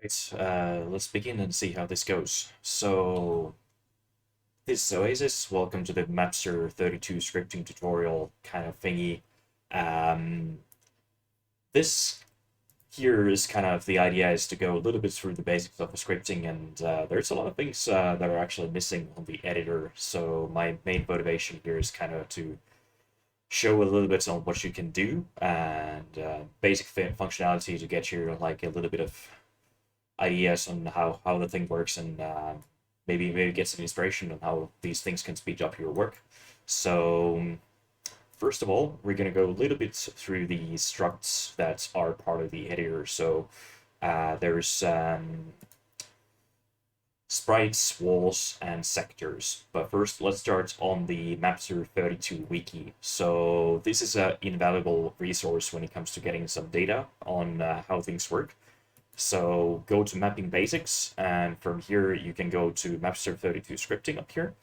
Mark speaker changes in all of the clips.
Speaker 1: Let's begin and see how this goes. So, this is Oasis. Welcome to the Mapster32 scripting tutorial kind of thingy. Um, this here is kind of the idea is to go a little bit through the basics of the scripting, and there's a lot of things that are actually missing on the editor. So, my main motivation here is kind of to show a little bit on what you can do and basic functionality to get you like a little bit of ideas on how the thing works and maybe get some inspiration on how these things can speed up your work. So first of all, we're going to go a little bit through the structs that are part of the editor. So there's sprites, walls, and sectors. But first, let's start on the Mapster32 wiki. So this is an invaluable resource when it comes to getting some data on how things work. So go to mapping basics, and from here you can go to Mapster32 scripting up here,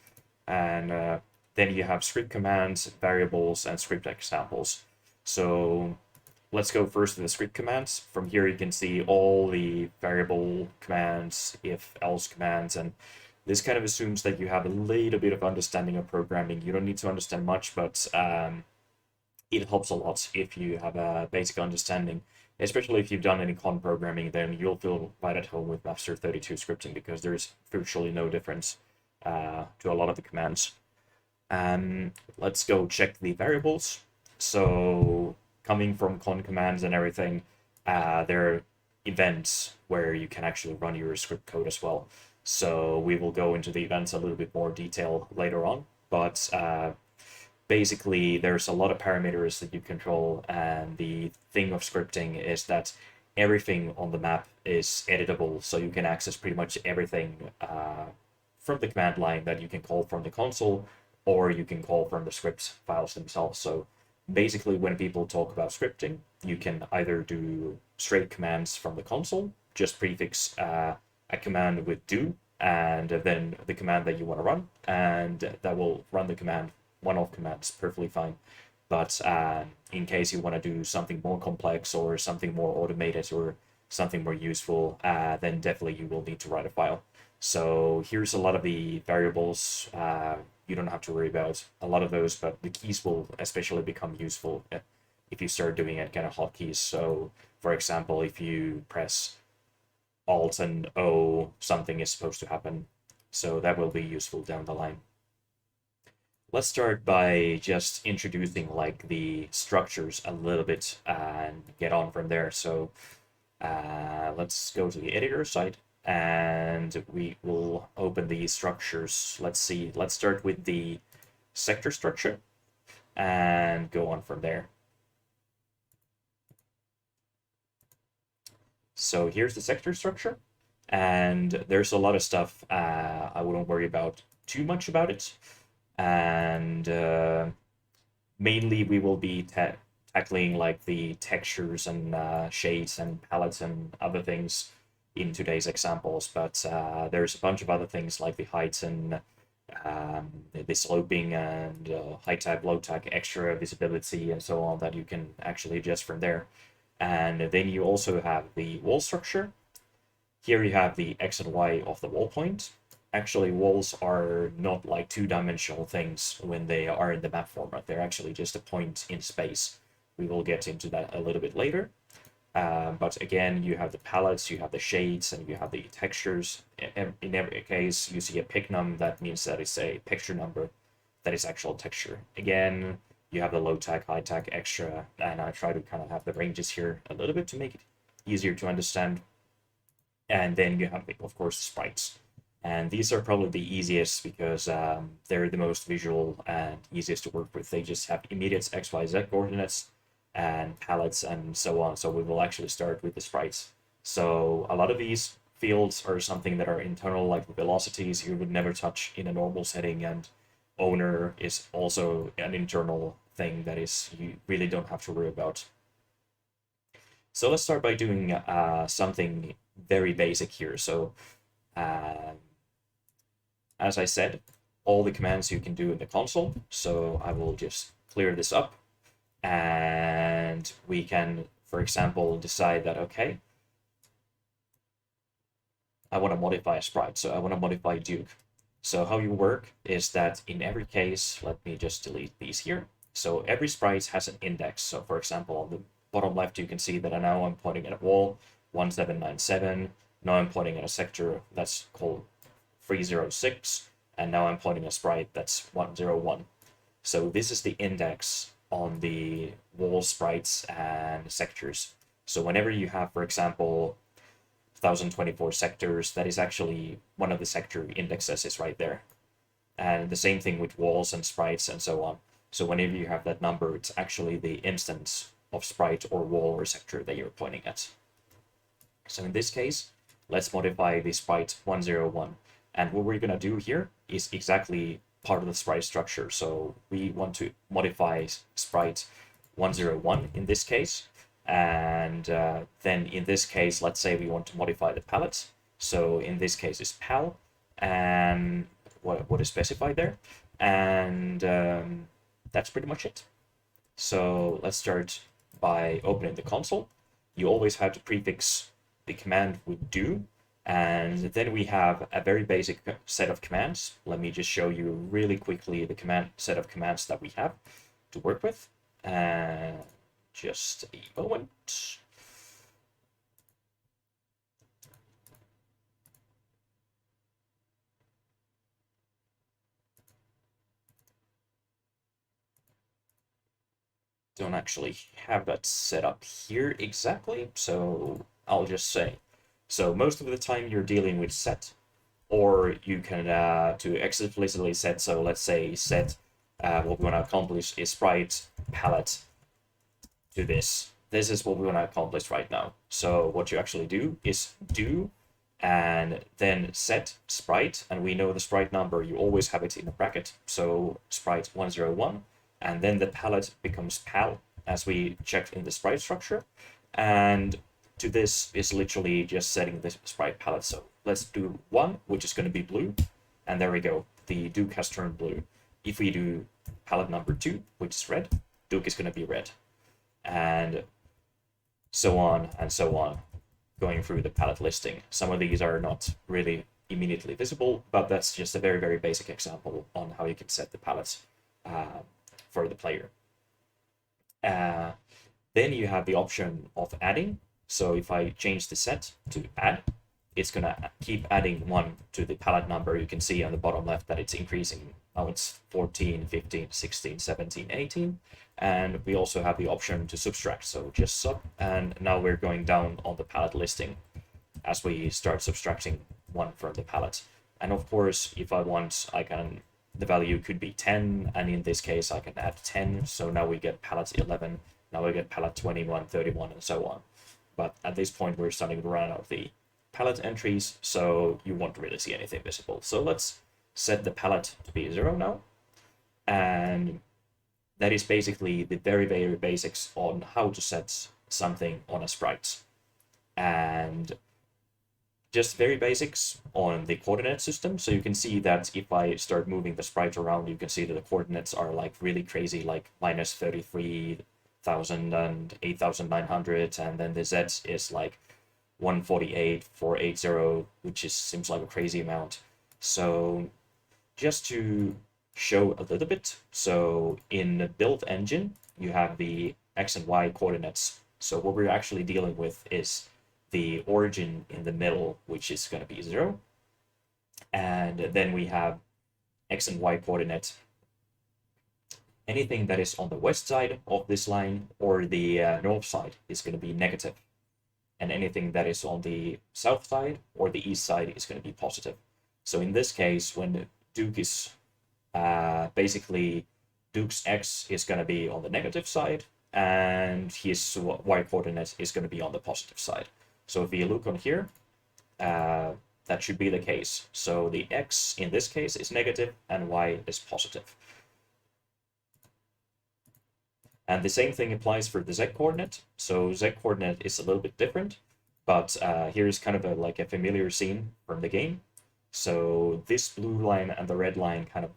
Speaker 1: and then you have script commands, variables, and script examples. So let's go first to the script commands. From here you can see all the variable commands, if else commands, and this kind of assumes that you have a little bit of understanding of programming. You don't need to understand much, but it helps a lot if you have a basic understanding, especially if you've done any con programming. Then you'll feel right at home with Mapster32 scripting because there's virtually no difference to a lot of the commands. Let's go check the variables. So coming from con commands and everything, there are events where you can actually run your script code as well. So we will go into the events a little bit more detail later on, but basically there's a lot of parameters that you control, and the thing of scripting is that everything on the map is editable, so you can access pretty much everything from the command line that you can call from the console, or you can call from the script files themselves. So basically when people talk about scripting, you can either do straight commands from the console, just prefix a command with do, and then the command that you want to run, and that will run the command one-off commands perfectly fine. But in case you want to do something more complex or something more automated or something more useful, then definitely you will need to write a file. So here's a lot of the variables. You don't have to worry about a lot of those, but the keys will especially become useful if you start doing it kind of hotkeys. So for example, if you press Alt and O, something is supposed to happen. So that will be useful down the line. Let's start by just introducing like the structures a little bit and get on from there. So let's go to the editor side and we will open the structures. Let's see, let's start with the sector structure and go on from there. So here's the sector structure, and there's a lot of stuff. I wouldn't worry about too much about it, and mainly we will be tackling like the textures and shades and palettes and other things in today's examples, but there's a bunch of other things like the heights and the sloping and high type, low type, extra visibility and so on that you can actually adjust from there. And then you also have the wall structure. Here you have the X and Y of the wall point. Actually, walls are not like two-dimensional things when they are in the map format. They're actually just a point in space. We will get into that a little bit later. But again, you have the palettes, you have the shades, and you have the textures. In every case, you see a pic num, that means that it's a picture number that is actual texture. Again, you have the low tag, high tag, extra, and I try to kind of have the ranges here a little bit to make it easier to understand. And then you have, of course, sprites. And these are probably the easiest because they're the most visual and easiest to work with. They just have immediate XYZ coordinates and palettes and so on. So we will actually start with the sprites. So a lot of these fields are something that are internal, like the velocities you would never touch in a normal setting, and owner is also an internal thing that is you really don't have to worry about. So let's start by doing something very basic here. So as I said, all the commands you can do in the console. So I will just clear this up, and we can, for example, decide that, okay, I want to modify a sprite, so I want to modify Duke. So how you work is that in every case, let me just delete these here. So every sprite has an index. So for example, on the bottom left, you can see that now I'm pointing at a wall, 1797. Now I'm pointing at a sector that's called 306. And now I'm pointing a sprite that's 101. So this is the index on the wall sprites and sectors. So whenever you have, for example, 1024 sectors, that is actually one of the sector indexes is right there. And the same thing with walls and sprites and so on. So whenever you have that number, it's actually the instance of sprite or wall or sector that you're pointing at. So in this case, let's modify the sprite 101. And what we're going to do here is exactly part of the sprite structure. So we want to modify sprite 101 in this case. And then in this case, let's say we want to modify the palette. So in this case is pal, and what is specified there. And that's pretty much it. So let's start by opening the console. You always have to prefix the command with do. And then we have a very basic set of commands. Let me just show you really quickly the set of commands that we have to work with. Just a moment. Don't actually have that set up here exactly, so I'll just say. So most of the time you're dealing with set, or you can to explicitly set. So let's say set what we want to accomplish is sprite palette to this. This is what we want to accomplish right now. So what you actually do is do and then set sprite, and we know the sprite number, you always have it in a bracket. So sprite 101, and then the palette becomes pal as we checked in the sprite structure. And to this is literally just setting the sprite palette. So let's do 1, which is going to be blue, and there we go. The Duke has turned blue. If we do palette number 2, which is red, Duke is going to be red. And so on and so on, going through the palette listing. Some of these are not really immediately visible, but that's just a very, very basic example on how you can set the palettes for the player. Then you have the option of adding. So if I change the set to add, it's going to keep adding 1 to the palette number. You can see on the bottom left that it's increasing. Now it's 14, 15, 16, 17, 18. And we also have the option to subtract. So just sub, and now we're going down on the palette listing as we start subtracting 1 from the palette. And of course, if I want, the value could be 10, and in this case I can add 10. So now we get palette 11, now we get palette 21, 31, and so on. But at this point we're starting to run out of the palette entries, so you won't really see anything visible. So let's set the palette to be 0 now. And that is basically the very, very basics on how to set something on a sprite. And just very basics on the coordinate system. So you can see that if I start moving the sprite around, you can see that the coordinates are like really crazy, like minus 33,000 and 8,900. And then the Z is like 148,480, which seems like a crazy amount. So just to show a little bit, so in the build engine, you have the X and Y coordinates. So what we're actually dealing with is the origin in the middle, which is going to be 0. And then we have X and Y coordinate. Anything that is on the west side of this line or the north side is going to be negative. And anything that is on the south side or the east side is going to be positive. So in this case, when Duke is basically Duke's X is going to be on the negative side and his Y coordinate is going to be on the positive side. So if you look on here, that should be the case. So the X in this case is negative and Y is positive. And the same thing applies for the Z coordinate. So Z coordinate is a little bit different, but here's kind of like a familiar scene from the game. So this blue line and the red line kind of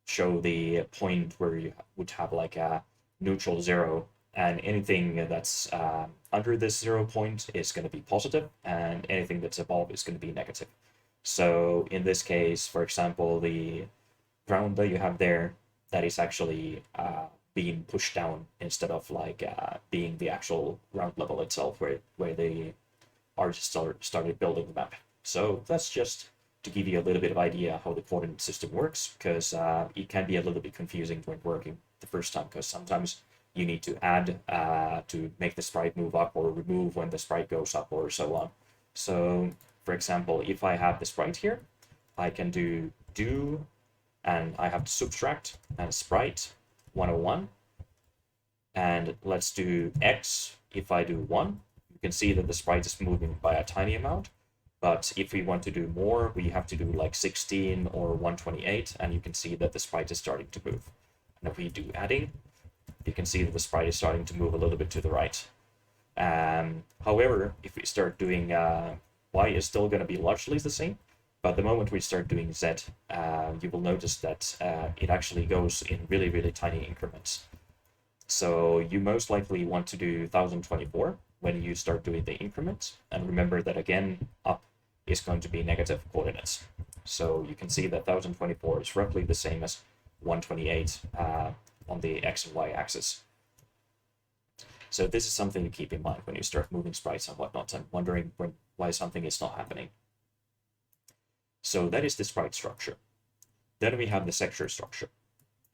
Speaker 1: show the point where you would have like a neutral 0 and anything that's under this 0 point is going to be positive, and anything that's above is going to be negative. So in this case, for example, the ground that you have there, that is actually being pushed down instead of like being the actual ground level itself, where the artist started building the map. So that's just to give you a little bit of idea how the coordinate system works, because it can be a little bit confusing when working the first time, because sometimes you need to add to make the sprite move up, or remove when the sprite goes up, or so on. So for example, if I have the sprite here, I can do and I have to subtract and sprite 101, and let's do x. If I do 1, you can see that the sprite is moving by a tiny amount. But if we want to do more, we have to do like 16 or 128, and you can see that the sprite is starting to move. And if we do adding, you can see that the sprite is starting to move a little bit to the right. However, if we start doing y is still going to be largely the same, but the moment we start doing z, you will notice that it actually goes in really, really tiny increments. So you most likely want to do 1024 when you start doing the increments, and remember that again, up is going to be negative coordinates. So you can see that 1024 is roughly the same as 128 on the x and y axis. So this is something to keep in mind when you start moving sprites and whatnot and wondering why something is not happening. So that is the sprite structure. Then we have the sector structure.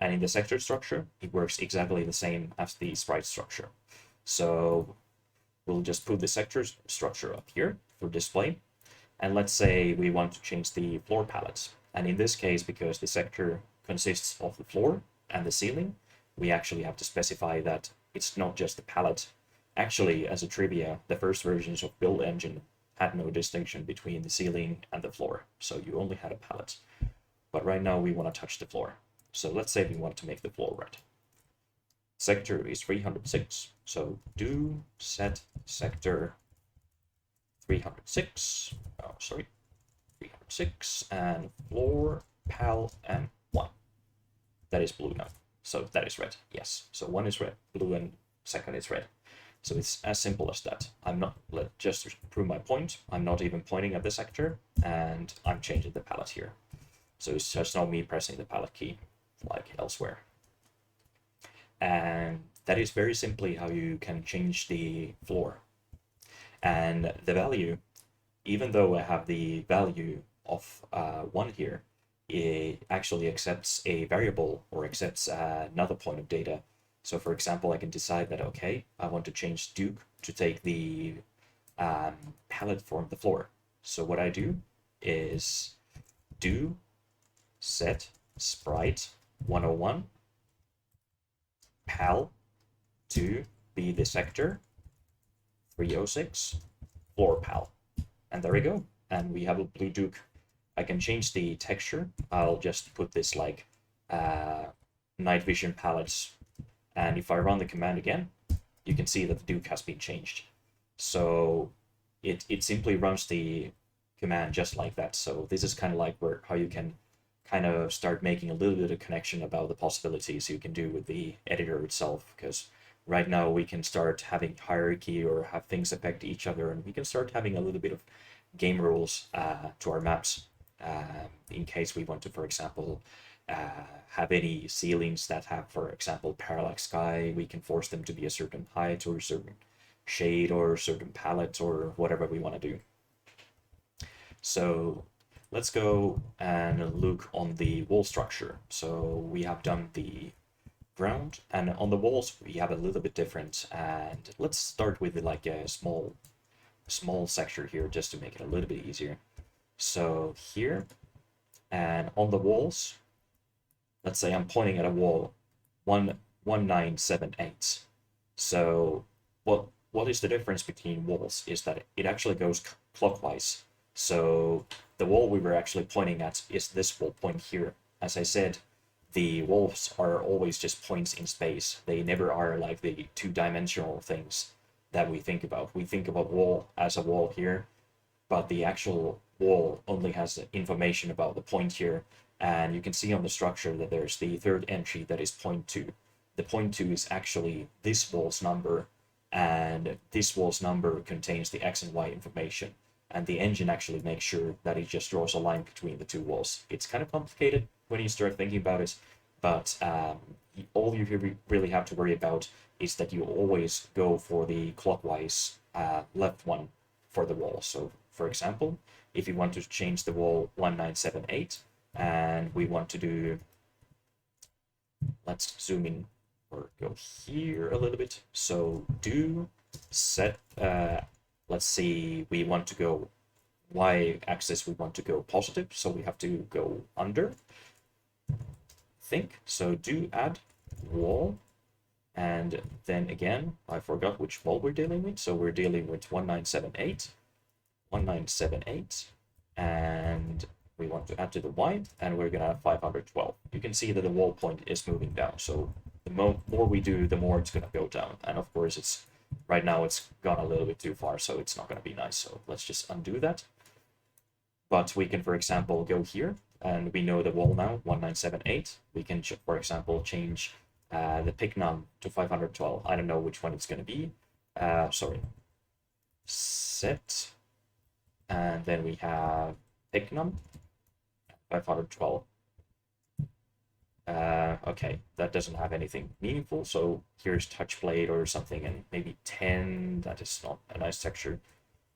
Speaker 1: And in the sector structure, it works exactly the same as the sprite structure. So we'll just put the sector structure up here for display. And let's say we want to change the floor palettes. And in this case, because the sector consists of the floor and the ceiling, we actually have to specify that it's not just the palette. Actually, as a trivia, the first versions of Build Engine had no distinction between the ceiling and the floor. So you only had a palette. But right now we want to touch the floor. So let's say we want to make the floor red. Sector is 306. So do set sector 306. Oh, sorry. 306 and floor pal and 1. That is blue now. So that is red. Yes. So 1 is red, blue, and second is red. So it's as simple as that. I'm not, just to prove my point, I'm not even pointing at the sector, and I'm changing the palette here. So it's just not me pressing the palette key like elsewhere. And that is very simply how you can change the floor. And the value, even though I have the value of 1 here, it actually accepts a variable or accepts another point of data. So for example, I can decide that, okay, I want to change Duke to take the palette from the floor. So what I do is do set sprite 101 pal to be the sector 306 floor pal. And there we go. And we have a blue Duke. I can change the texture. I'll just put this like night vision palettes. And if I run the command again, you can see that the Duke has been changed. So it simply runs the command just like that. So this is kind of like how you can kind of start making a little bit of connection about the possibilities you can do with the editor itself, because right now we can start having hierarchy or have things affect each other, and we can start having a little bit of game rules to our maps in case we want to, for example, have any ceilings that have, for example, parallax sky. We can force them to be a certain height or a certain shade or a certain palette or whatever we want to do. So let's go and look on the wall structure. So we have done the ground, and on the walls we have a little bit different. And let's start with like a small sector here just to make it a little bit easier. So here, and on the walls, let's say I'm pointing at a wall 1978. So what is the difference between walls is that it actually goes clockwise. So the wall we were actually pointing at is this wall point here. As I said, the walls are always just points in space. They never are like the two-dimensional things that we think about. We think about wall as a wall here, but the actual wall only has information about the point here. And you can see on the structure that there's the third entry that is point 2. The the point to is actually this wall's number, and this wall's number contains the X and Y information. And the engine actually makes sure that it just draws a line between the two walls. It's kind of complicated when you start thinking about it, but all you really have to worry about is that you always go for the clockwise left one for the wall. So for example, if you want to change the wall 1978 and we want to do, let's zoom in or go here a little bit. So do set, let's see, we want to go y-axis, we want to go positive, so we have to go under. So do add wall, and then again, I forgot which wall we're dealing with. So we're dealing with 1978, and we want to add to the y, and we're gonna have 512. You can see that the wall point is moving down. So the more we do, the more it's gonna go down. And of course, it's right now it's gone a little bit too far, so it's not gonna be nice. So let's just undo that. But we can, for example, go here, and we know the wall now, 1978. We can, for example, change the pick num to 512. I don't know which one it's going to be. Set, and then we have pick num 512. Okay, that doesn't have anything meaningful. So here's touch blade or something, and maybe 10. That is not a nice texture.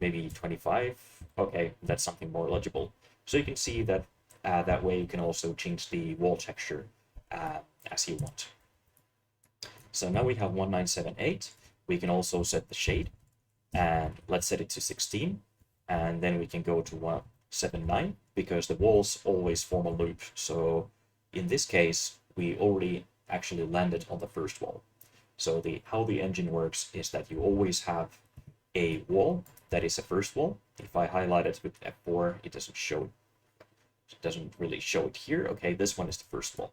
Speaker 1: Maybe 25. Okay, that's something more legible. So you can see that that way you can also change the wall texture as you want. So now we have 1978. We can also set the shade, and let's set it to 16. And then we can go to 179 because the walls always form a loop. So in this case, we already actually landed on the first wall. So how the engine works is that you always have a wall that is a first wall. If I highlight it with F4, it doesn't show it. It doesn't really show it here. Okay, this one is the first wall.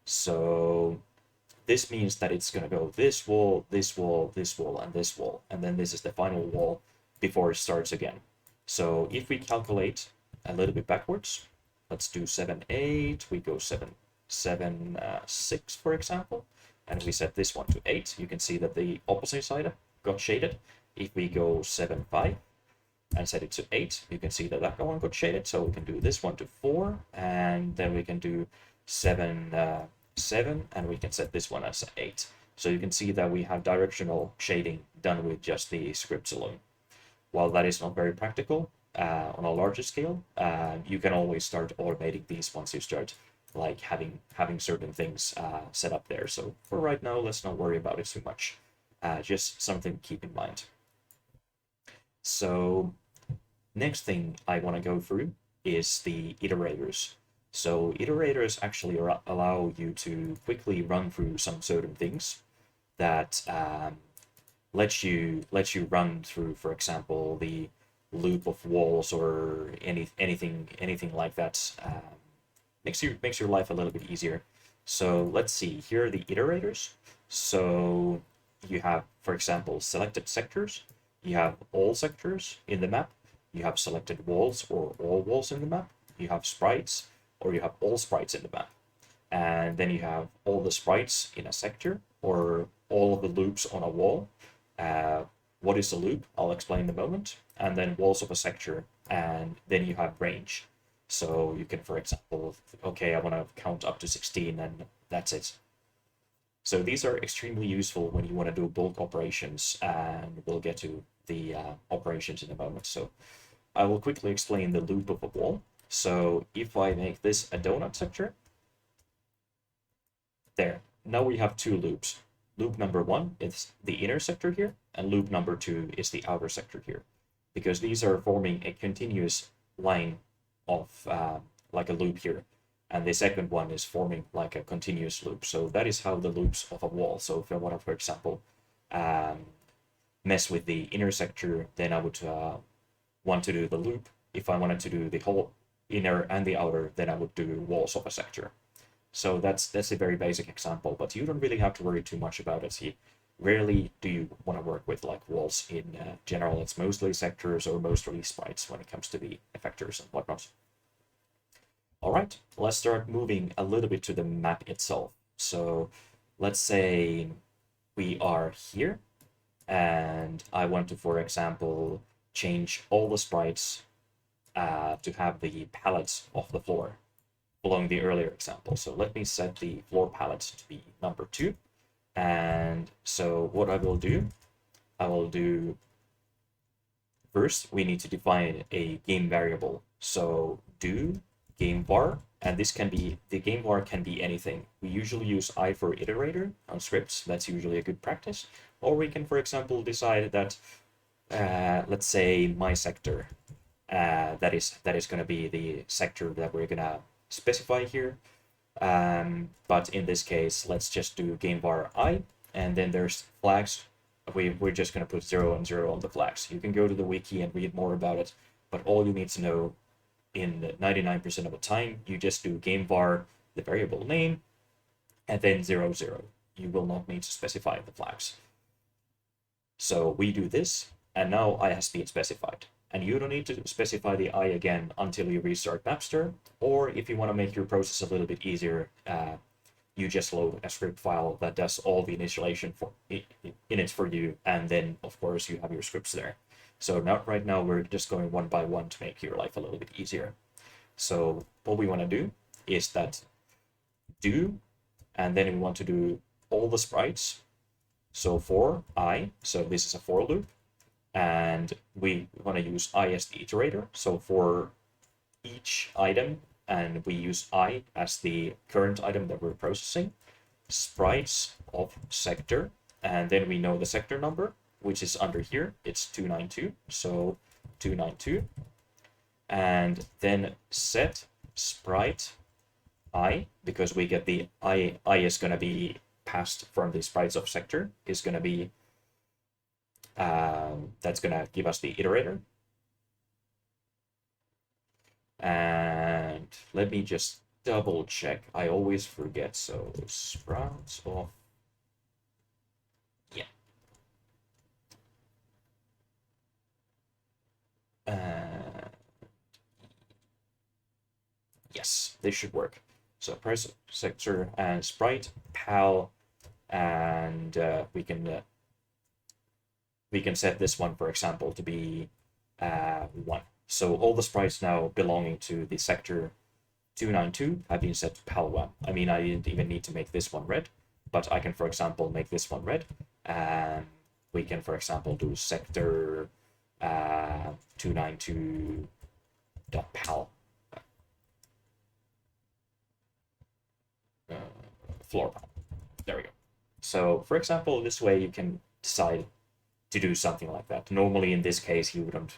Speaker 1: So this means that it's going to go this wall, this wall, this wall, and this wall. And then this is the final wall before it starts again. So if we calculate a little bit backwards, let's do 7, 8, we go 7, 7, 6, for example, and we set this one to 8. You can see that the opposite side got shaded. If we go 7, 5, and set it to 8, you can see that that one got shaded. So we can do this one to 4, and then we can do 7, 7, and we can set this one as 8. So you can see that we have directional shading done with just the scripts alone. While that is not very practical on a larger scale, you can always start automating these once you start like having certain things set up there. So for right now, let's not worry about it too much. Just something to keep in mind. So next thing I want to go through is the iterators. So iterators actually allow you to quickly run through some certain things that lets you run through, for example, the loop of walls or anything like that. Makes your life a little bit easier. So let's see, here are the iterators. So you have, for example, selected sectors. You have all sectors in the map. You have selected walls or all walls in the map. You have sprites, or you have all sprites in the map. And then you have all the sprites in a sector, or all of the loops on a wall. What is a loop? I'll explain in a moment. And then walls of a sector, and then you have range. So you can, for example, okay, I want to count up to 16, and that's it. So these are extremely useful when you want to do bulk operations, and we'll get to the operations in a moment. So I will quickly explain the loop of a wall. So if I make this a donut sector, there, now we have two loops. Loop number 1 is the inner sector here, and loop number 2 is the outer sector here, because these are forming a continuous line of like a loop here. And the second one is forming like a continuous loop. So that is how the loops of a wall. So if I want to, for example, mess with the inner sector, then I would want to do the loop. If I wanted to do the whole inner and the outer, then I would do walls of a sector. So that's a very basic example, but you don't really have to worry too much about it. Rarely do you want to work with like walls in general. It's mostly sectors or mostly sprites when it comes to the effectors and whatnot. All right, let's start moving a little bit to the map itself. So let's say we are here, and I want to, for example, change all the sprites to have the palette of the floor following the earlier example. So let me set the floor palette to be number 2. And so what I will do first, we need to define a game variable. So do game var, and this can be, the game var can be anything. We usually use I for iterator on scripts. That's usually a good practice. Or we can, for example, decide that, let's say my sector, that is going to be the sector that we're going to specify here. But in this case, let's just do game var I, and then there's flags. We're just going to put 0 and 0 on the flags. You can go to the wiki and read more about it, but all you need to know, in 99% of the time, you just do game var, the variable name, and then 0, 0. You will not need to specify the flags. So we do this, and now I has been specified. And you don't need to specify the I again until you restart Mapster, or if you want to make your process a little bit easier, you just load a script file that does all the initialization in it for you, and then of course you have your scripts there. So now, right now, we're just going one by one to make your life a little bit easier. So what we want to do is that do, and then we want to do all the sprites. So for I, so this is a for loop, and we want to use I as the iterator. So for each item, and we use I as the current item that we're processing, sprites of sector, and then we know the sector number, which is under here. It's 292, so 292, and then set sprite I, because we get the I is going to be passed from the sprites of sector, is going to be that's going to give us the iterator. And let me just double check. I always forget. So sprites of, yeah. Yes, this should work. So press sector and sprite pal, and we can set this one, for example, to be 1. So all the sprites now belonging to the sector 292 have been set to pal1. I mean, I didn't even need to make this one red, but I can, for example, make this one red. And we can, for example, do sector 292.pal. Floor pal. There we go. So, for example, this way you can decide to do something like that. Normally, in this case, you wouldn't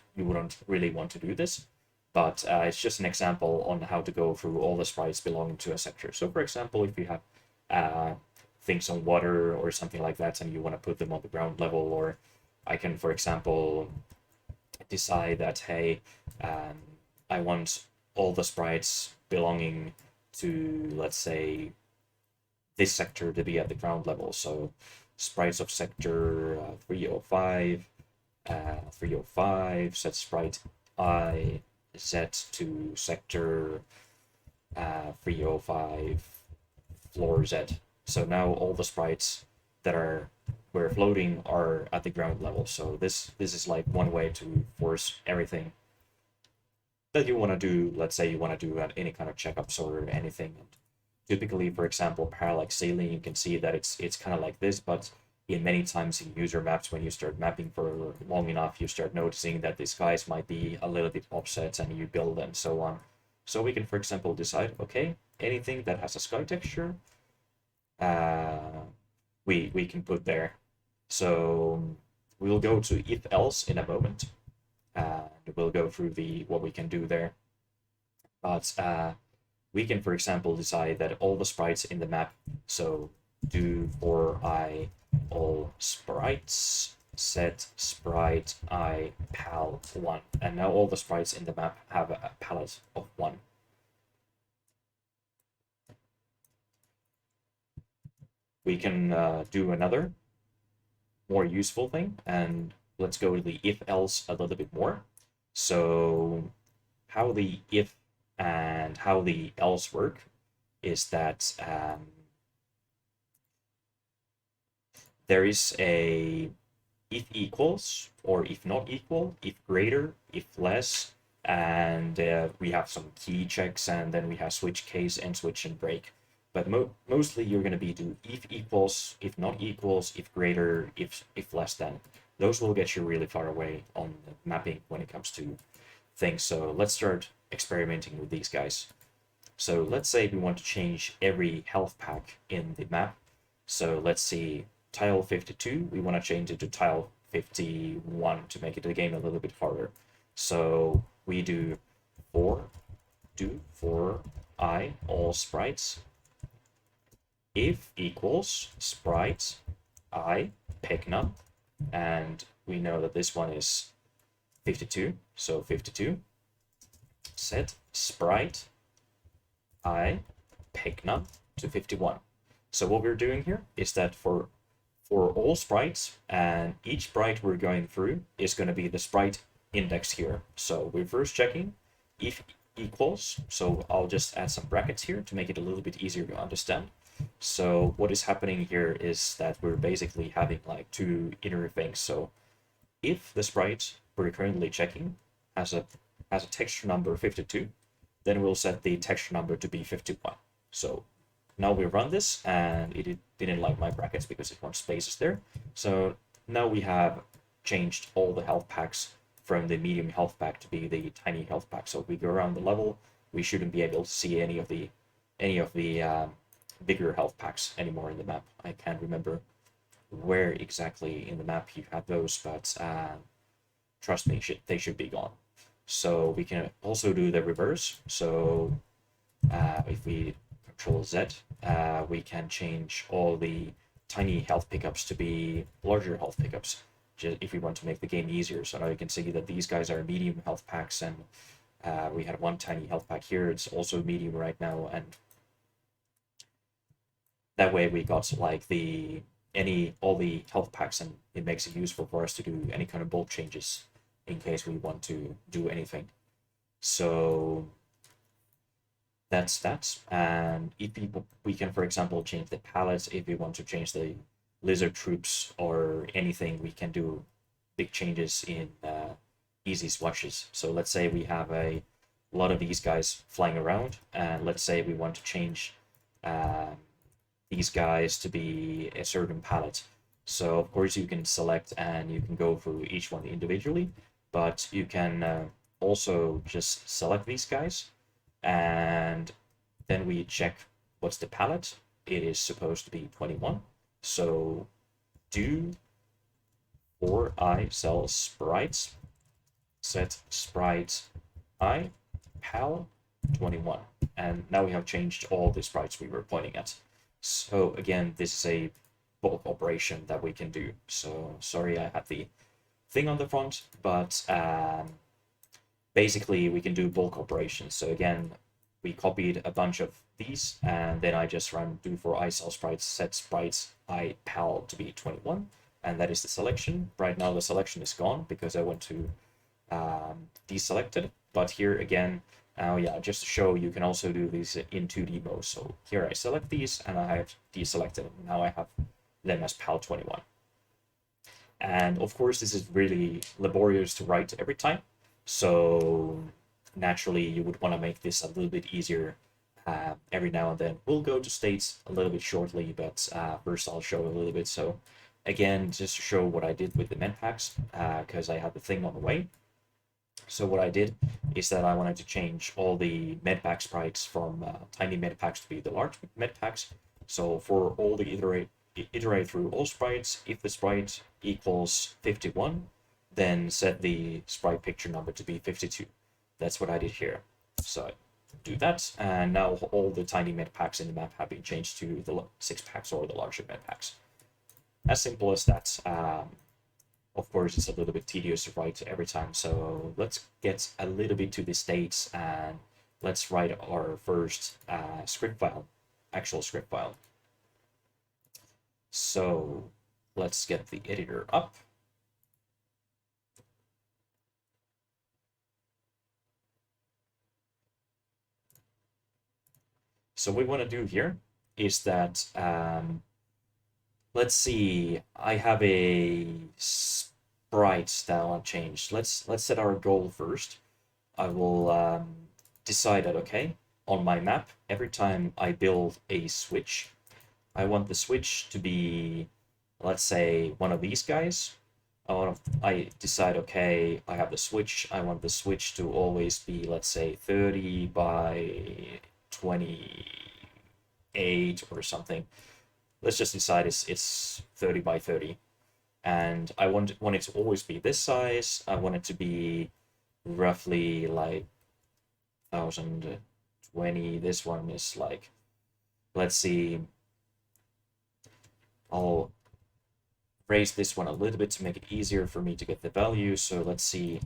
Speaker 1: really want to do this, but it's just an example on how to go through all the sprites belonging to a sector. So, for example, if you have things on water or something like that, and you want to put them on the ground level, or I can, for example, decide that, hey, I want all the sprites belonging to, let's say, this sector to be at the ground level. So sprites of sector 305, 305, set sprite I, set to sector 305, floor Z. So now all the sprites that we're floating are at the ground level. So this is like one way to force everything that you want to do. Let's say you want to do any kind of checkups or anything. And typically, for example, parallax sailing, you can see that it's kind of like this, but in many times in user maps, when you start mapping for long enough, you start noticing that the skies might be a little bit offset, and you build and so on. So we can, for example, decide, okay, anything that has a sky texture, we can put there. So we'll go to if else in a moment, and we'll go through what we can do there. But we can, for example, decide that all the sprites in the map, so do for I all sprites, set sprite I pal 1, and now all the sprites in the map have a palette of 1. We can do another more useful thing, and let's go to the if else a little bit more. So how the if and how the else work is that there is a if equals or if not equal, if greater, if less, and we have some key checks, and then we have switch case and switch and break. But mostly you're going to be do if equals, if not equals, if greater, if less than. Those will get you really far away on mapping when it comes to things. So let's start experimenting with these guys. So let's say we want to change every health pack in the map. So let's see, tile 52, we want to change it to tile 51 to make it the game a little bit harder. So we do for I all sprites if equals sprite I pick num, and we know that this one is 52, so 52 set sprite I pick num to 51. So what we're doing here is that for all sprites, and each sprite we're going through is going to be the sprite index here. So we're first checking if equals, so I'll just add some brackets here to make it a little bit easier to understand. So what is happening here is that we're basically having like two inner things. So if the sprite we're currently checking has a texture number 52, then we'll set the texture number to be 51. So now we run this, and it didn't like my brackets because it wants spaces there. So now we have changed all the health packs from the medium health pack to be the tiny health pack. So if we go around the level, we shouldn't be able to see any of the bigger health packs anymore in the map. I can't remember where exactly in the map you have those, but trust me, they should be gone. So we can also do the reverse. So if we Control Z, we can change all the tiny health pickups to be larger health pickups, if we want to make the game easier. So now you can see that these guys are medium health packs, and we had one tiny health pack here. It's also medium right now, and that way we got like all the health packs, and it makes it useful for us to do any kind of bulk changes in case we want to do anything. So that's that. And if we can, for example, change the palettes, if we want to change the lizard troops or anything, we can do big changes in easy swatches. So let's say we have a lot of these guys flying around, and let's say we want to change these guys to be a certain palette. So of course you can select and you can go through each one individually, but you can also just select these guys, and then we check what's the palette. It is supposed to be 21. So do for I cell sprites set sprite I pal 21, and now we have changed all the sprites we were pointing at. So again, this is a bulk operation that we can do. So sorry I had the thing on the front, but basically we can do bulk operations. So again, we copied a bunch of these, and then I just run do for I cell sprites set sprites I pal to be 21, and that is the selection. Right now the selection is gone because I went to deselect it, but here again, yeah, just to show, you can also do these in 2D mode. So here I select these and I have deselected them. Now I have them as PAL 21. And of course, this is really laborious to write every time. So naturally, you would want to make this a little bit easier every now and then. We'll go to states a little bit shortly, but first I'll show a little bit. So again, just to show what I did with the med packs, because I had the thing on the way. So what I did is that I wanted to change all the medpack sprites from tiny medpacks to be the large medpacks. So for all the iterate through all sprites, if the sprite equals 51, then set the sprite picture number to be 52. That's what I did here. So I do that, and now all the tiny medpacks in the map have been changed to the 6-packs or the larger medpacks. As simple as that. Of course, it's a little bit tedious to write every time, so let's get a little bit to the states and let's write our first script file, actual script file. So let's get the editor up. So what we want to do here is that let's see. I have a sprite that I want to change. Let's set our goal first. I will decide that, okay, on my map, every time I build a switch, I want the switch to be, let's say, one of these guys. I decide, okay, I have the switch. I want the switch to always be, let's say, 30 by 28 or something. Let's just decide it's 30 by 30. And I want it to always be this size. I want it to be roughly like 1020. This one is like, let's see, I'll raise this one a little bit to make it easier for me to get the value. So let's see,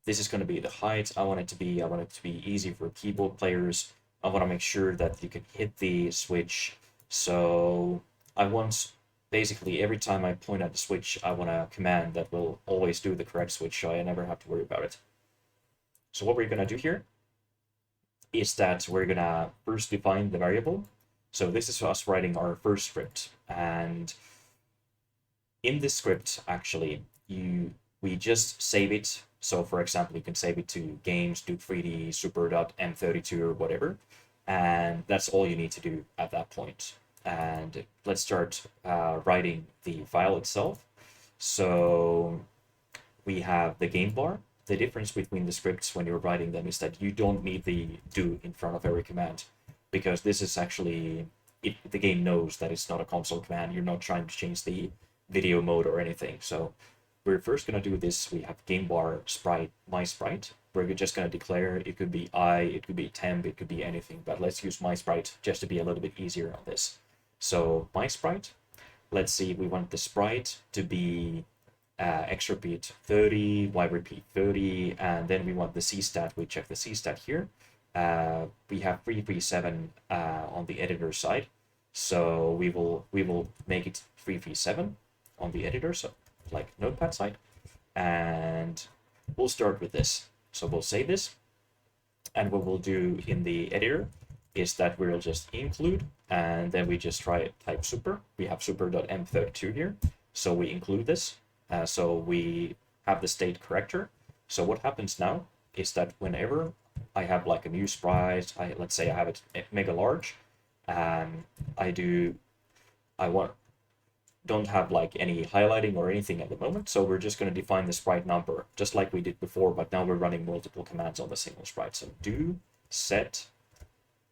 Speaker 1: this is going to be the height I want it to be. I want it to be easy for keyboard players. I want to make sure that you can hit the switch. So I want, basically every time I point at the switch, I want a command that will always do the correct switch, so I never have to worry about it. So what we're going to do here is that we're going to first define the variable. So this is us writing our first script. And in this script, actually, we just save it. So for example, you can save it to games, Duke3D, super.m32 or whatever. And that's all you need to do at that point. And let's start writing the file itself. So we have the game bar. The difference between the scripts when you're writing them is that you don't need the do in front of every command, because this is actually, the game knows that it's not a console command. You're not trying to change the video mode or anything. So we're first going to do this. We have game bar sprite, my sprite. We're just going to declare, it could be I, it could be temp, it could be anything, but let's use my sprite just to be a little bit easier on this. So my sprite, let's see, we want the sprite to be x repeat 30, y repeat 30, and then we want the cstat. We check the cstat here. We have 337 on the editor side, so we will make it 337 on the editor, so like notepad side, and we'll start with this. So we'll save this, and what we'll do in the editor is that we'll just include, and then we just type super. We have super.m32 here, so we include this. So we have the state corrector. So what happens now is that whenever I have like a new sprite, let's say I have it mega large, don't have like any highlighting or anything at the moment. So we're just going to define the sprite number just like we did before, but now we're running multiple commands on the single sprite. So do set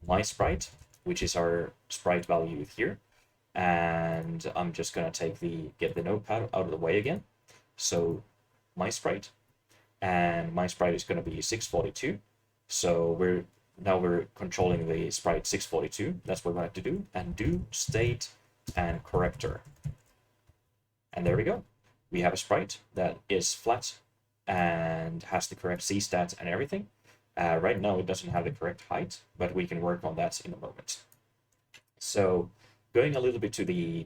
Speaker 1: my sprite, which is our sprite value here. And I'm just going to get the notepad out of the way again. So my sprite, and my sprite is going to be 642. So we're controlling the sprite 642. That's what we have to do. And do state and corrector. And there we go. We have a sprite that is flat and has the correct cstat and everything. Right now it doesn't have the correct height, but we can work on that in a moment. So going a little bit to the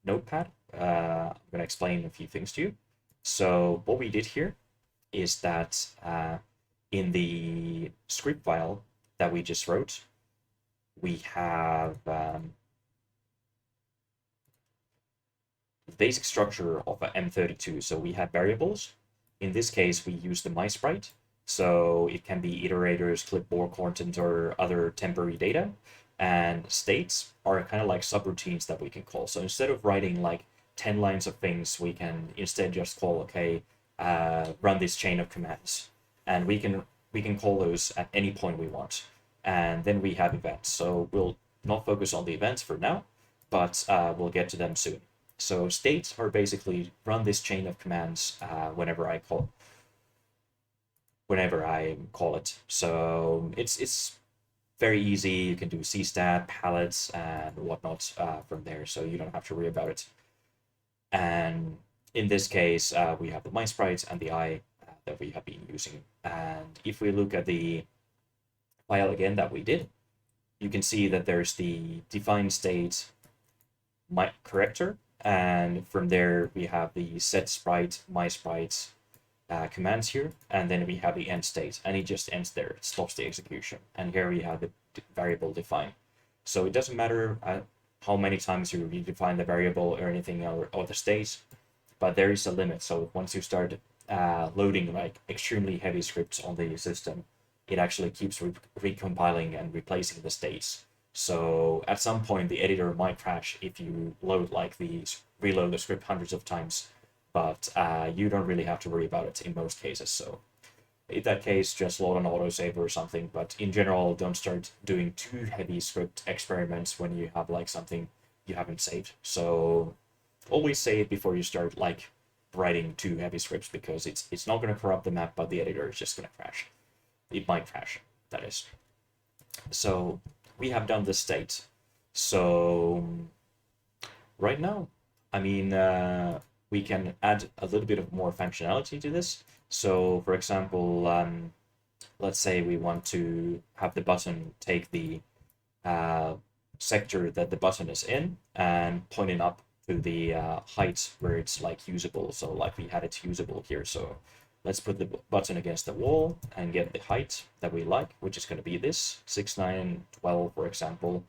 Speaker 1: notepad, I'm going to explain a few things to you. So what we did here is that in the script file that we just wrote, we have the basic structure of a M32. So we have variables. In this case, we use the my sprite. So it can be iterators, clipboard content, or other temporary data. And states are kind of like subroutines that we can call. So instead of writing like 10 lines of things, we can instead just call, okay, run this chain of commands. And we can call those at any point we want. And then we have events. So we'll not focus on the events for now, but we'll get to them soon. So states are basically run this chain of commands whenever I call it. So it's very easy. You can do cstat, palettes, and whatnot from there, so you don't have to worry about it. And in this case, we have the my sprites and the I that we have been using. And if we look at the file again that we did, you can see that there's the define state my corrector, and from there we have the set sprite, my sprites commands here, and then we have the end state, and it just ends there. It stops the execution, and here we have the variable define. So it doesn't matter how many times you redefine the variable or anything or the state, but there is a limit. So once you start loading like extremely heavy scripts on the system, it actually keeps recompiling and replacing the states. So at some point the editor might crash if you load like reload the script hundreds of times, but you don't really have to worry about it in most cases. So in that case, just load an autosave or something. But in general, don't start doing too heavy script experiments when you have like something you haven't saved. So always save it before you start like writing too heavy scripts, because it's not going to corrupt the map, but the editor is just going to crash. It might crash, that is. So we have done the state. So right now, I mean, we can add a little bit of more functionality to this. So for example, let's say we want to have the button take the sector that the button is in and point it up to the height where it's like usable. So like we had it usable here. So let's put the button against the wall and get the height that we like, which is going to be this 6, 9, 12, for example.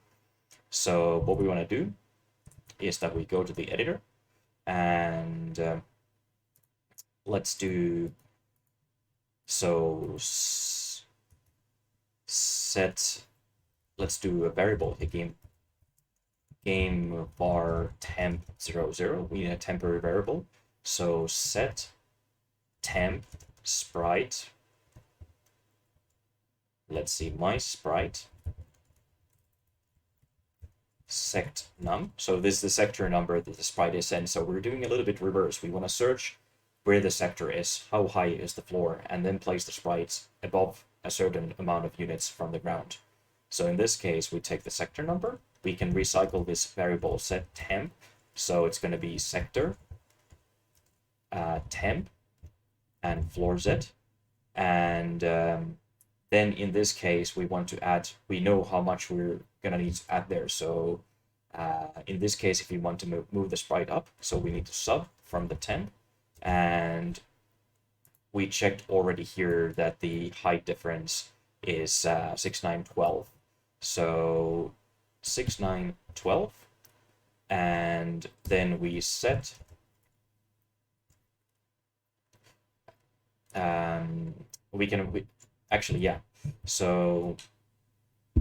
Speaker 1: So what we want to do is that we go to the editor and let's do set. Let's do a variable game var temp 00. We need a temporary variable. So set temp sprite. Let's see, my sprite sect num. So this is the sector number that the sprite is in. So we're doing a little bit reverse. We want to search where the sector is, how high is the floor, and then place the sprites above a certain amount of units from the ground. So in this case, we take the sector number. We can recycle this variable set temp. So it's going to be sector temp and floor z. And then in this case, we want to add, we know how much we're going to need to add there. So in this case, if we want to move the sprite up, so we need to sub from the temp. And we checked already here that the height difference is 6, 9, 12. So 6, 9, 12. And then we set actually, yeah. So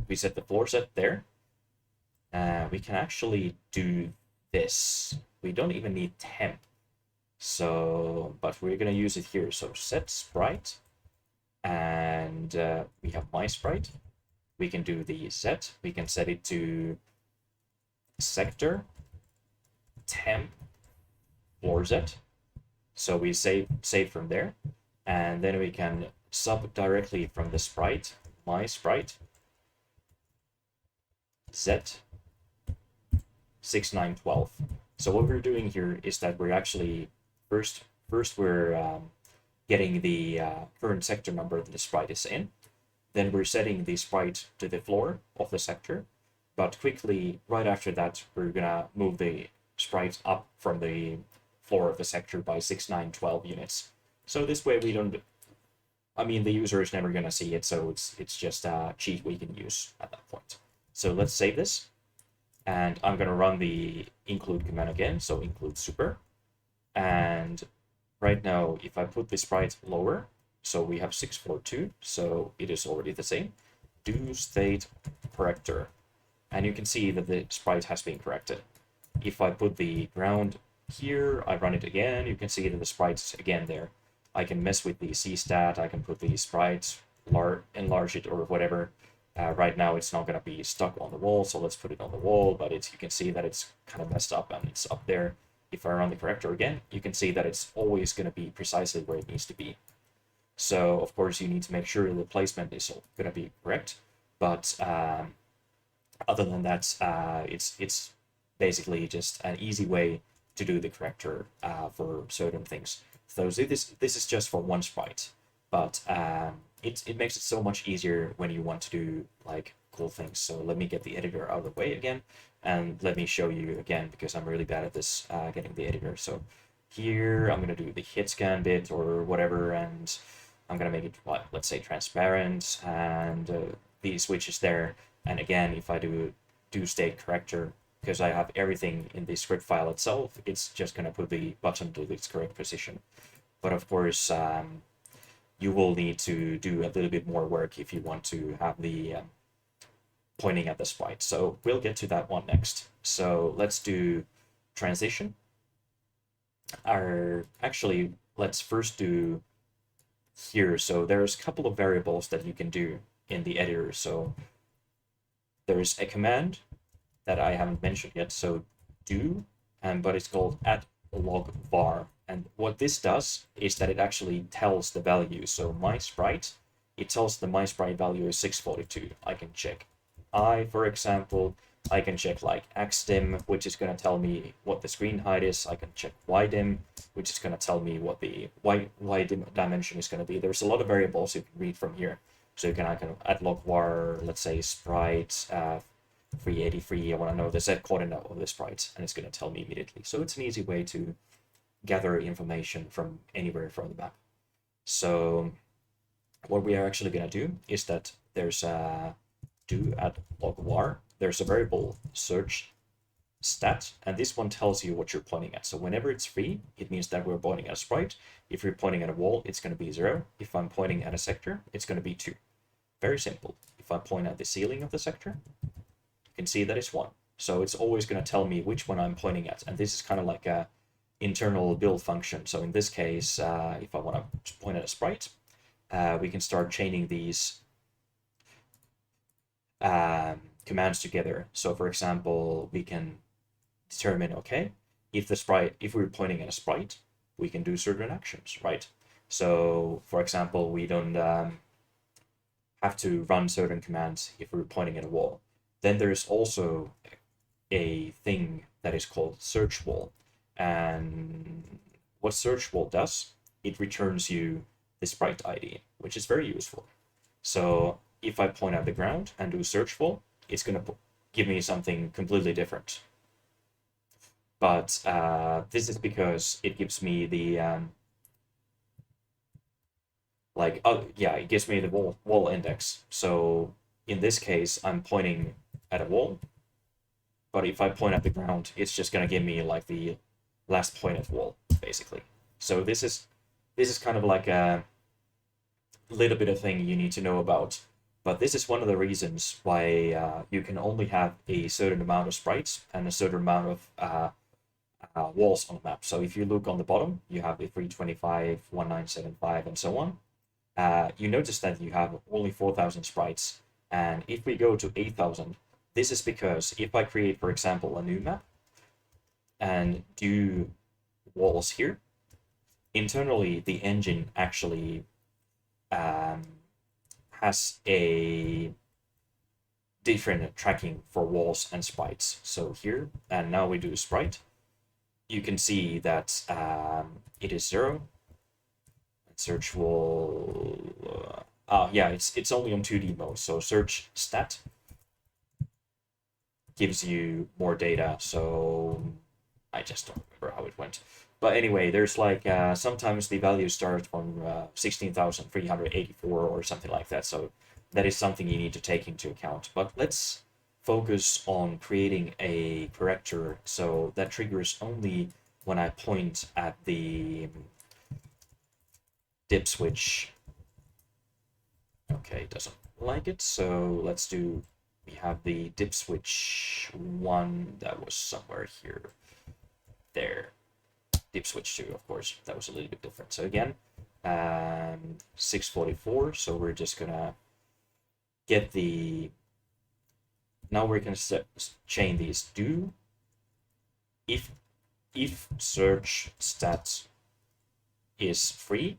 Speaker 1: we set the floor set there. We can actually do this. We don't even need temp. So, but we're going to use it here. So set sprite, and we have my sprite. We can do the set. We can set it to sector temp floor z. So we save from there, and then we can sub directly from the sprite, my sprite z 6, 9, 12. So what we're doing here is that we're actually first we're getting the current sector number that the sprite is in. Then we're setting the sprite to the floor of the sector. But quickly, right after that, we're gonna move the sprite up from the floor of the sector by 6, 9, 12 units. So this way we don't, I mean, the user is never gonna see it, so it's just a cheat we can use at that point. So let's save this. And I'm gonna run the include command again, so include super. And right now, if I put the sprite lower, so we have 642, so it is already the same. Do state corrector, and you can see that the sprite has been corrected. If I put the ground here, I run it again, you can see that the sprite's again there. I can mess with the cstat, I can put the sprite, enlarge it or whatever. Right now it's not going to be stuck on the wall, so let's put it on the wall, but you can see that it's kind of messed up and it's up there. If I run the corrector again, you can see that it's always going to be precisely where it needs to be. So of course you need to make sure the placement is going to be correct, but other than that, it's basically just an easy way to do the corrector for certain things. So this is just for one sprite, but it makes it so much easier when you want to do like cool things. So let me get the editor out of the way again, and let me show you again, because I'm really bad at this, getting the editor. So here I'm going to do the hit scan bit or whatever, and I'm going to make it, let's say transparent, and the switch is there. And again, if I do state corrector because I have everything in the script file itself, it's just going to put the button to its correct position. But of course, you will need to do a little bit more work if you want to have the pointing at the sprite. So we'll get to that one next. So let's do transition. Actually, let's first do here. So there's a couple of variables that you can do in the editor. So there's a command that I haven't mentioned yet. So do, but it's called @log var. And what this does is that it actually tells the value. So my sprite, it tells the my sprite value is 642. I can check for example, I can check like xdim, which is going to tell me what the screen height is. I can check ydim, which is going to tell me what the y dimension is going to be. There's a lot of variables you can read from here. So you can @log var, let's say sprite 383. I want to know the z coordinate of the sprite, and it's going to tell me immediately. So it's an easy way to gather information from anywhere from the map. So what we are actually going to do is that there's a do @log var. There's a variable search stat, and this one tells you what you're pointing at. So whenever it's free, it means that we're pointing at a sprite. If you're pointing at a wall, it's going to be 0. If I'm pointing at a sector, it's going to be 2. Very simple. If I point at the ceiling of the sector, you can see that it's 1. So it's always going to tell me which one I'm pointing at. And this is kind of like a internal build function. So in this case, if I want to point at a sprite, we can start chaining these commands together. So for example, we can determine, okay, if we're pointing at a sprite, we can do certain actions, right? So for example, we don't have to run certain commands if we're pointing at a wall. Then there's also a thing that is called search wall. And what search wall does, it returns you the sprite ID, which is very useful. So if I point at the ground and do search wall, it's going to give me something completely different. But this is because it gives me the it gives me the wall index. So in this case, I'm pointing at a wall, but if I point at the ground, it's just going to give me like the last pointed wall, basically. So this is kind of like a little bit of thing you need to know about. But this is one of the reasons why you can only have a certain amount of sprites and a certain amount of walls on the map. So if you look on the bottom, you have the 325, 1975, and so on. You notice that you have only 4,000 sprites. And if we go to 8,000, this is because if I create, for example, a new map and do walls here, internally the engine actually has a different tracking for walls and sprites. So here, and now we do a sprite, you can see that it is 0. Search wall, it's only on 2D mode. So search stat gives you more data. So I just don't remember how it went. But anyway, there's like sometimes the value starts from 16,384 or something like that. So that is something you need to take into account. But let's focus on creating a corrector. So that triggers only when I point at the dip switch. Okay, doesn't like it. So let's do, we have the dip switch 1 that was somewhere here. There. Dip switch 2, of course, that was a little bit different. So again, 644. So we're just gonna get the, now we're gonna chain these. Do if search stat is free,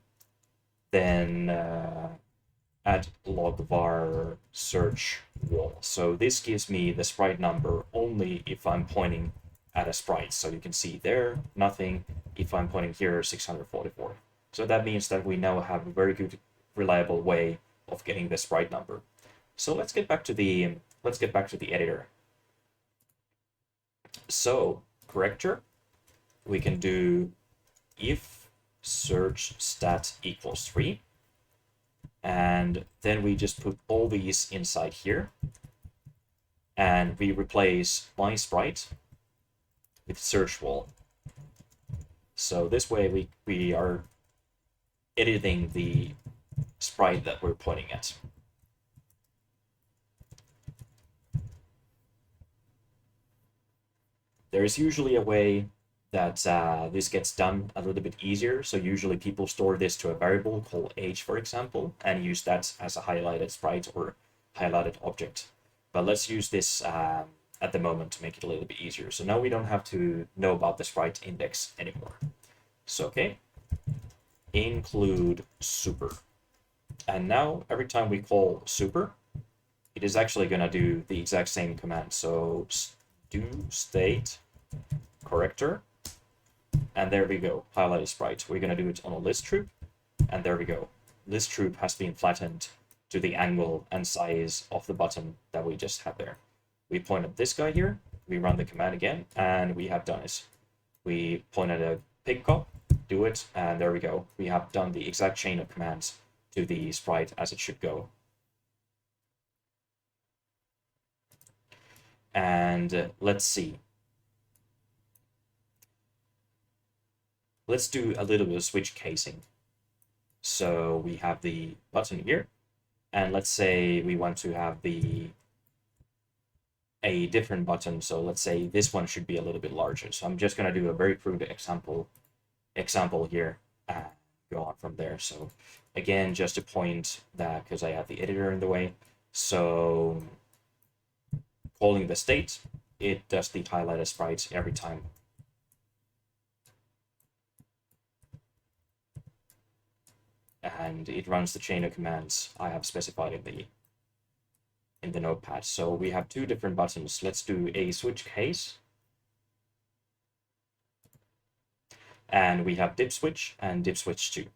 Speaker 1: then @log var search wall. So this gives me the sprite number only if I'm pointing at a sprite. So you can see there, nothing. If I'm pointing here, 644. So that means that we now have a very good, reliable way of getting the sprite number. So let's get back to the editor. So corrector, we can do if search stat equals 3. And then we just put all these inside here. and we replace my sprite with search wall. So this way we are editing the sprite that we're pointing at. There is usually a way that this gets done a little bit easier. So usually people store this to a variable called age, for example, and use that as a highlighted sprite or highlighted object. But let's use this at the moment to make it a little bit easier. So now we don't have to know about the sprite index anymore. So, okay, include super. And now every time we call super, it is actually going to do the exact same command. So do state corrector, and there we go, highlighted sprite. We're going to do it on a list troop, and there we go. List troop has been flattened to the angle and size of the button that we just had there. We point at this guy here, we run the command again, and we have done it. We point at a pig cop, do it, and there we go. We have done the exact chain of commands to the sprite as it should go. And let's see. Let's do a little bit of switch casing. So we have the button here, and let's say we want to have a different button. So let's say this one should be a little bit larger. So I'm just going to do a very crude example here and go on from there. So again, just to point that, because I have the editor in the way. So calling the state, it does the highlighted sprites every time. And it runs the chain of commands I have specified in the notepad. So we have two different buttons. Let's do a switch case. And we have dip switch and dip switch 2.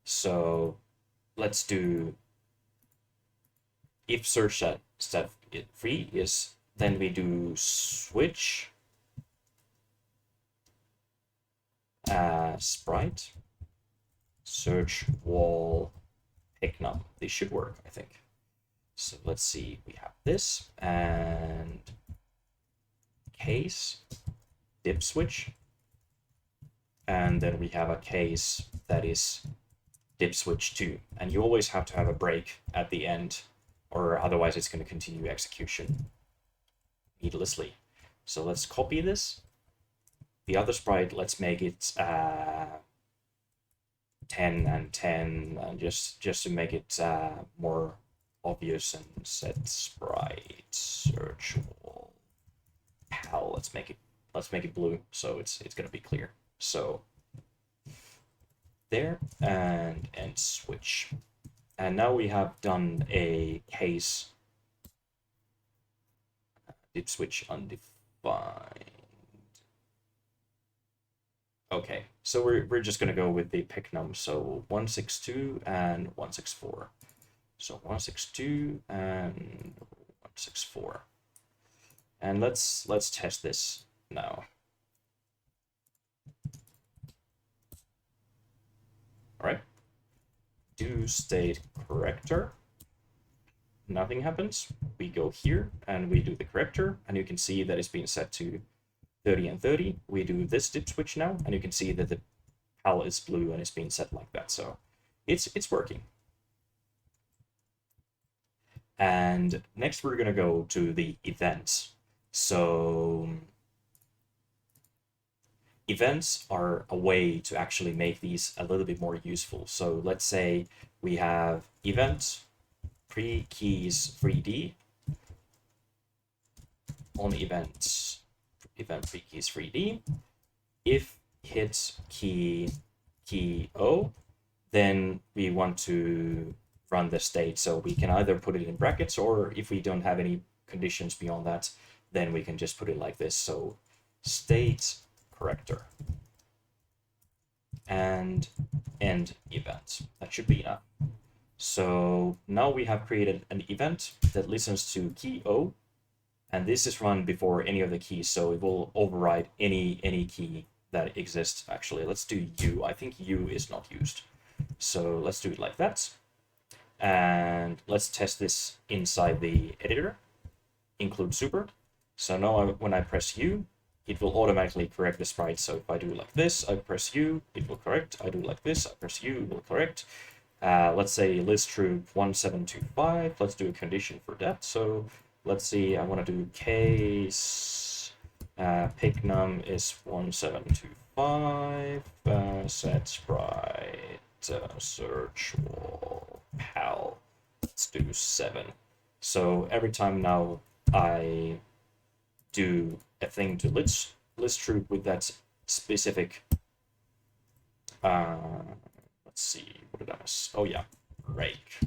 Speaker 1: So let's do if search set free is, then we do switch sprite search wall pick num. They should work, I think. So let's see, we have this and case dip switch, and then we have a case that is dip switch 2, and you always have to have a break at the end, or otherwise it's going to continue execution needlessly. So let's copy this. The other sprite, let's make it 10 and 10, and just to make it more obvious, and set sprite search wall pal. Let's make it blue, so it's gonna be clear. So there, and switch. And now we have done a case dip switch undefined. Okay, so we're just gonna go with the pick num. So 162 and 164. So 162 and 164. And let's test this now. All right. Do state corrector. Nothing happens. We go here and we do the corrector, and you can see that it's being set to 30 and 30. We do this dip switch now, and you can see that the PAL is blue and it's being set like that. So it's working. And next we're gonna go to the events. So events are a way to actually make these a little bit more useful. So let's say we have event pre-keys 3D on event pre-keys 3D. If hits key O, then we want to run the state. So we can either put it in brackets, or if we don't have any conditions beyond that, then we can just put it like this. So state corrector and end event. That should be enough. So now we have created an event that listens to key O, and this is run before any of the keys, so it will override any key that exists. Actually, let's do U. I think U is not used. So let's do it like that. And let's test this inside the editor. include super. So now when I press U, it will automatically correct the sprite. So if I do like this, I press U, it will correct. I do like this, I press U, it will correct. Let's say list troop 1725. Let's do a condition for that. So let's see, I want to do case pick num is 1725, set sprite search wall pal. Let's do 7. So every time now I do a thing to list troop with that specific let's see, what did I miss? Oh yeah, break.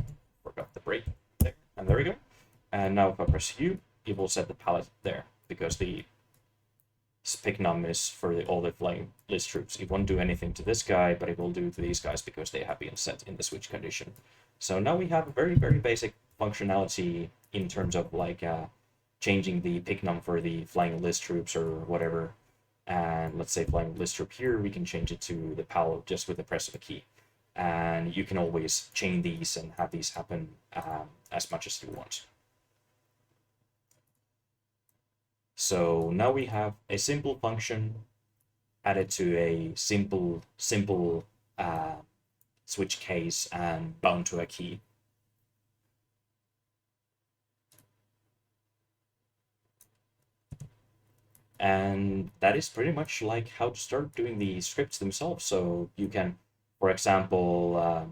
Speaker 1: Forgot the break there. And there we go. And now if I press U, it will set the palette there because the pick num is for all the flame list troops. It won't do anything to this guy, but it will do to these guys because they have been set in the switch condition. So now we have a very, very basic functionality in terms of like changing the pick num for the flying list troops or whatever. And let's say flying list troop here, we can change it to the PAL just with the press of a key. And you can always chain these and have these happen as much as you want. So now we have a simple function added to a simple switch case and bound to a key. And that is pretty much like how to start doing the scripts themselves. So you can, for example,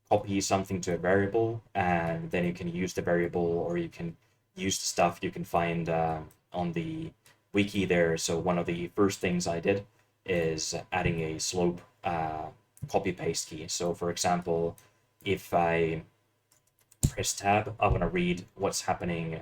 Speaker 1: copy something to a variable, and then you can use the variable, or you can use the stuff you can find on the wiki there. So one of the first things I did is adding a slope copy paste key. So for example, if I press tab, I want to read what's happening.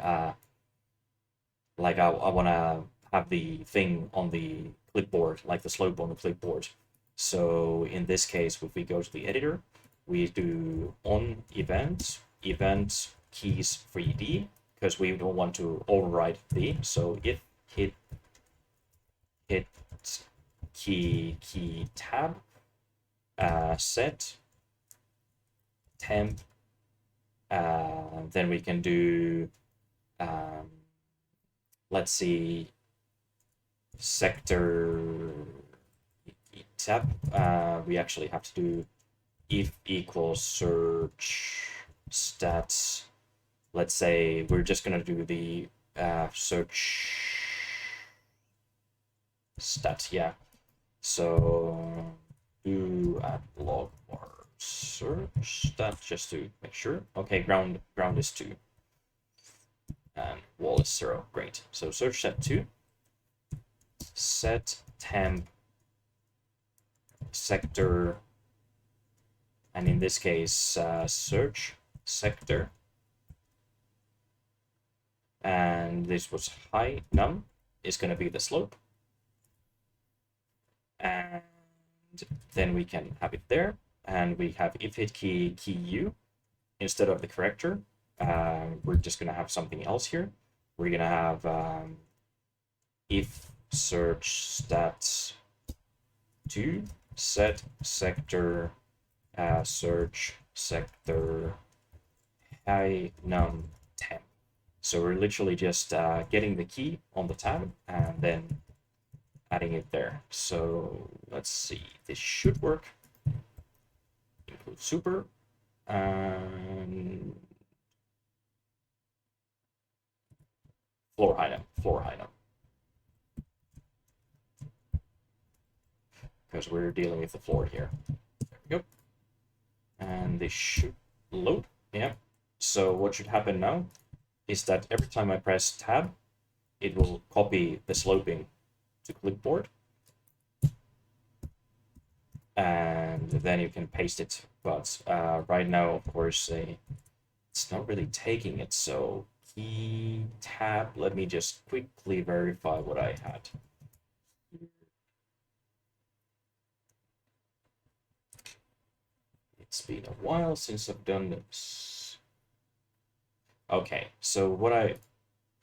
Speaker 1: Like I want to have the thing on the clipboard, like the slope on the clipboard. So in this case, if we go to the editor, we do on event keys 3D, because we don't want to override the. So if hit key tab set temp, then we can do let's see, sector tab. We actually have to do if equals search stats. Let's say we're just gonna do the search stats, yeah. So do add log or search stat just to make sure. Okay, ground is 2. And wall is 0. Great. So search set 2. Set temp sector, and in this case search sector, and this was high num is going to be the slope, and then we can have it there, and we have if hit key u instead of the corrector. We're just going to have something else here. We're going to have if search stats 2 set sector search sector high num temp. So we're literally just getting the key on the tab and then adding it there. So let's see, this should work. Include super and floor high num. Because we're dealing with the floor here. There we go. And this should load. Yeah. So what should happen now is that every time I press tab, it will copy the sloping to clipboard. And then you can paste it. But right now, of course, it's not really taking it. So key tab, let me just quickly verify what I had. It's been a while since I've done this. Okay, so what I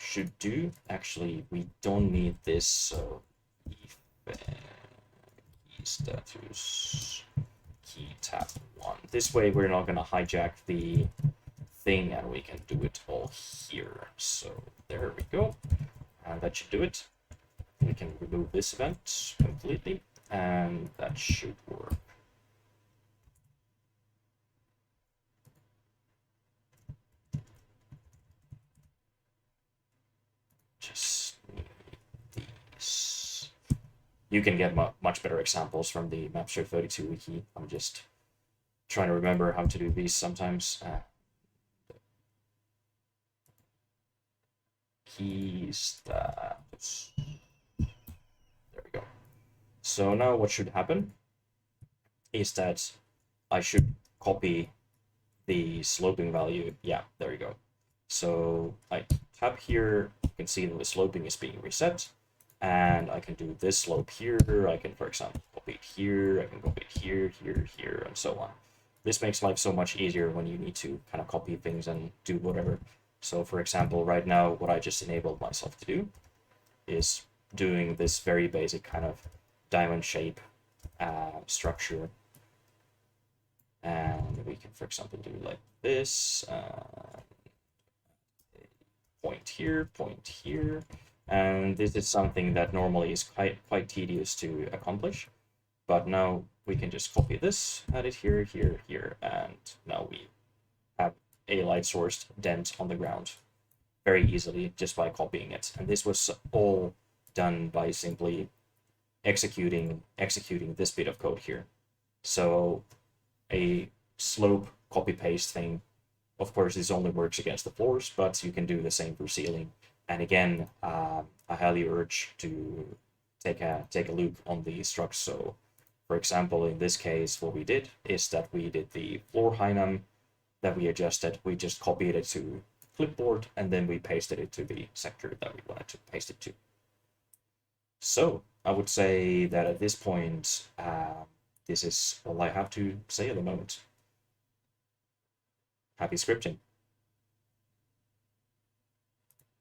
Speaker 1: should do, actually, we don't need this, so key status key tab 1. This way we're not going to hijack the thing and we can do it all here. So There we go. And that should do it. We can remove this event completely, and that should work. Just need these. You can get much better examples from the Mapster32 wiki. I'm just trying to remember how to do these sometimes. Keys that. There we go. So now what should happen is that I should copy the sloping value. Yeah, there you go. So I tap here, you can see that the sloping is being reset, and I can do this slope here. I can, for example, copy it here, I can copy it here, here, here, and so on. This makes life so much easier when you need to kind of copy things and do whatever. So for example, right now, what I just enabled myself to do is doing this very basic kind of diamond shape structure. And we can, for example, do like this, point here, and this is something that normally is quite tedious to accomplish. But now we can just copy this, add it here, here, here, and now we have a light sourced dent on the ground very easily just by copying it. And this was all done by simply executing this bit of code here. So a slope copy paste thing, of course, this only works against the floors, but you can do the same for ceiling. And again, I highly urge to take a look on the structs. So for example, in this case, what we did is that we did the floor hynum that we adjusted. We just copied it to clipboard, and then we pasted it to the sector that we wanted to paste it to. So I would say that at this point, this is all I have to say at the moment. Happy scripting.